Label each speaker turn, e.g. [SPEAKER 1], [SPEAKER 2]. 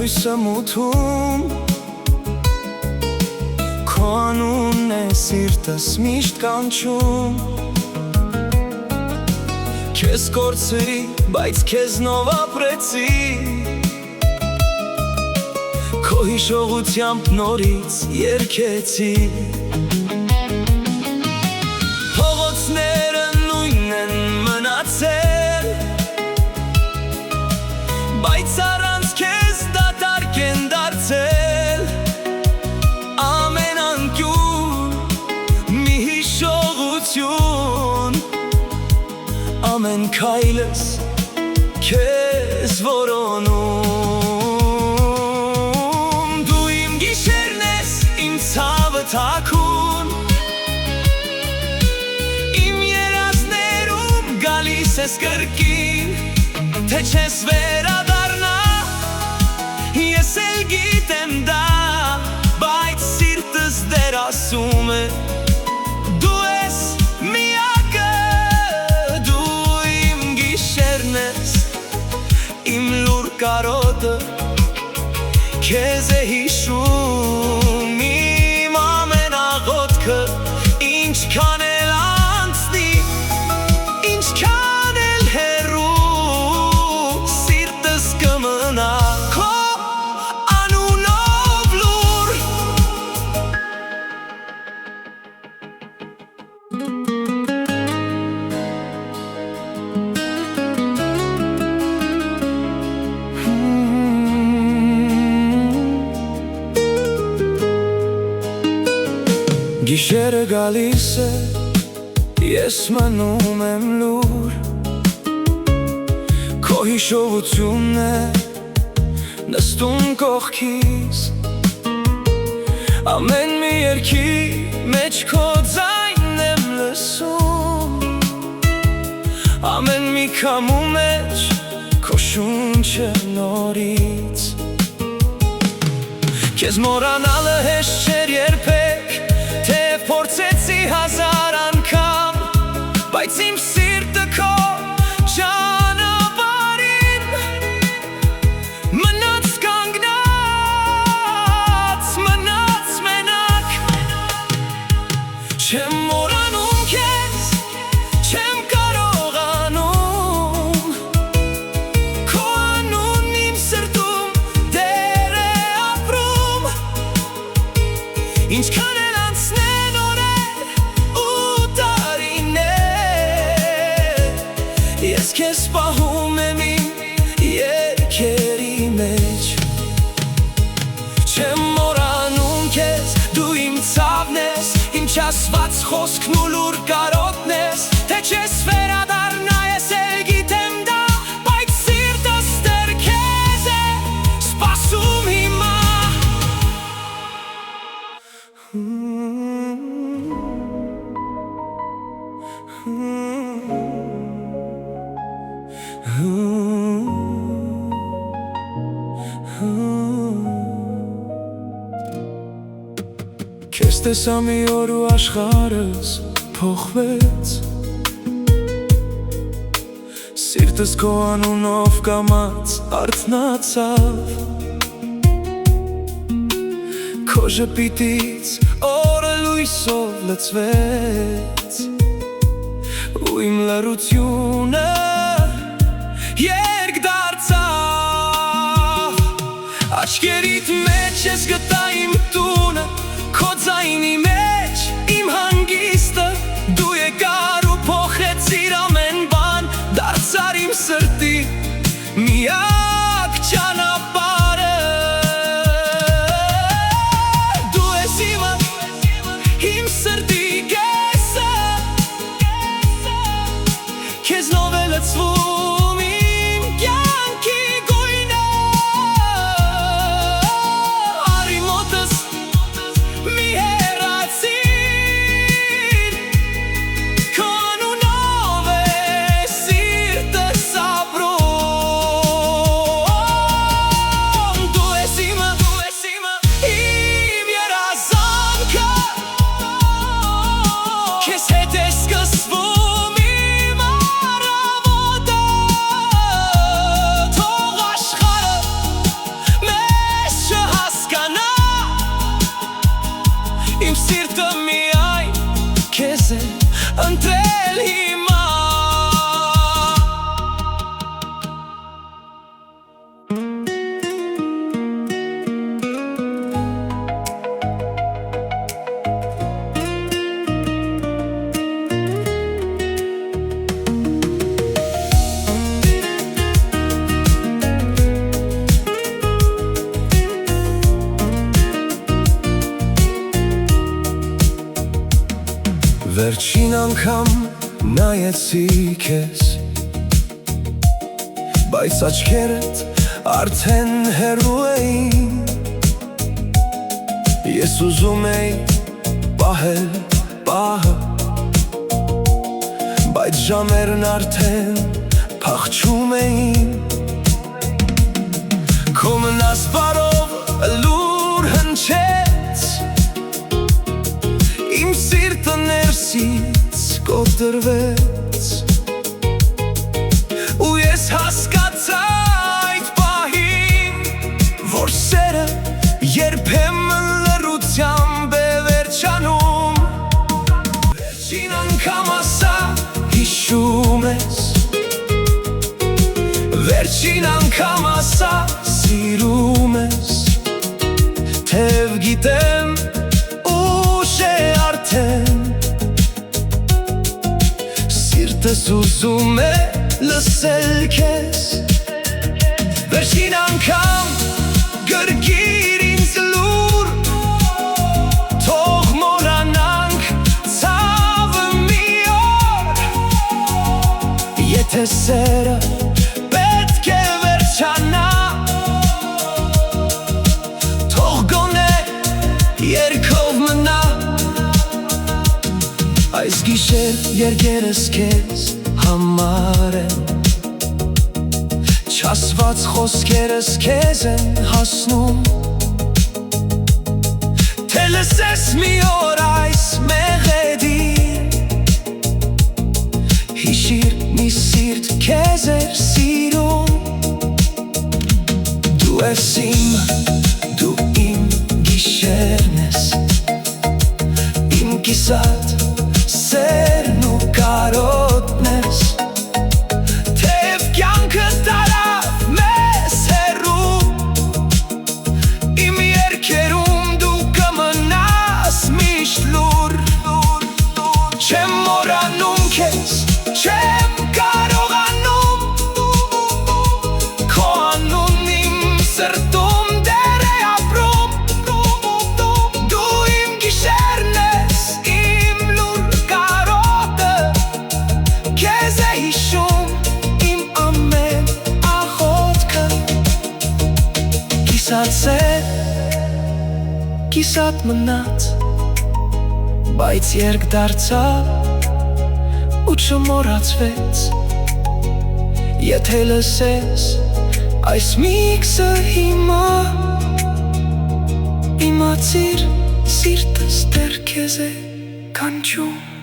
[SPEAKER 1] լույսը մութում Քո անունն է սիրտս միշտ կանչում Քեզ կորցրի, բայց քեզնով ապրեցի Քո հիշողությամբ նորից երգեցի Փողոցները նույնն են մնացել Բայց առանց քեզ դատարկ են դարձել Ամեն անկյուն մի հիշողություն Ամեն քայլս քեզ որոնում Դու իմ գիշերն ես, իմ ցավը թաքուն Իմ երազներում գալիս ես կրկին Թե չես վերադառնա Ես էլ գիտեմ դա Բայց սիրտս դեր ասում է Դու ես միակը Դու իմ գիշերն ես Իմ լուր կարոտը Քեզ է հիշում Իմ ամեն աղոթքը Ինչքան էլ անցնի Ինչքան էլ հեռու Սիրտս կմնա Քո անունով լուր Գիշերը գալիս է Ես մնում եմ լուր Քո հիշողությունն է Նստում կողքիս Ամեն մի երգի մեջ քո ձայնն եմ լսում Ամեն մի քամու մեջ քո շունչը նորից Քեզ մոռանալը հեշտ չէր երբեք Թեև փորձեցի հազար անգամ Բայց իմ սիրտը քո ճանապարհին Մնաց կանգնած, մնաց մենակ Չեմ մոռանում քեզ, չեմ կարողանում Քո անունն իմ սրտում դեր է ապրում Ինչքան Ես քեզ պահում եմ իմ երգերի մեջ Չեմ մոռանում քեզ, դու իմ ցավն ես Իմ չասված խոսքն ու լուր կարոտն ես Թե չես վերադառնա ես էլ գիտեմ դա Բայց սիրտս դեռ քեզ է սպասում հիմա Քեզ տեսա մի օր ու աշխարհս փոխվեց Սիրտս քո անունով կամաց արթնացավ Քո ժպիտից օրը լույսով լցվեց Ու իմ լռությունը երգ դարձավ Աչքերիդ մեջ ես գտա իմ տունը Քո ձայնի մեջ իմ հանգիստը Դու եկար ու փոխեցիր ամեն բան Դարձար իմ սրտի միակ ճանապարհը Դու ես իմ սրտի կեսը Քեզնով է լցվում իմ կյանքի գույնը Արի մոտս մի հեռացիր Քո անունով է սիրտս ապրում Վերջին անգամ նայեցի քեզ, բայց աչքերդ արդեն հեռու էին։ Ես ուզում էի պահել պահը, բայց ժամերն արդեն փախչում էին։ Քո մնասպարով լուր հնչեց, իմ սիրտը ներսից կոտրվեց, ու ես հասկացա այդ պահին, որ սերը երբեմն լռությամբ է վերջանում։ Վերջին անգամ ասա հիշում ես, վերջին անգամ ասա սիրում ես, թեև գիտեմ ուշ է արդեն, սիրտս ուզում է լսել քեզ։ Վերջին անգամ գրկիր ինձ լուր, թող մոռանանք ցավը մի օր, եթե սերը պետք է վերջանա, թող գոնե երգով մնա։ Այս գիշեր երգերս քեզ համար են, չասված խոսքերս քեզ են հասնում, թե լսես մի օր այս մեղեդին, հիշիր մի սիրտ քեզ էր սիրում։ Դու ես իմը, դու իմ գիշերն ես, իմ կիսատ սերն ու կարոտն ես, թեև կյանքը տարավ մեզ հեռու, իմ երգերում դու կմնաս միշտ լուր։ Չեմ մոռանում քեզ, չեմ կարողանում, քո անունն իմ սրտում դեռ է ապրում, դու իմ գիշերն ես, իմ լուր կարոտը, քեզ է հիշում իմ ամեն աղոթքը, կիսատ սեր, կիսատ մնաց, բայց երգ դարձավ ու չմոռացվեց, եթե լսես այս միքսը հիմա, իմացիր սիրտս դեռ քեզ է կանչում։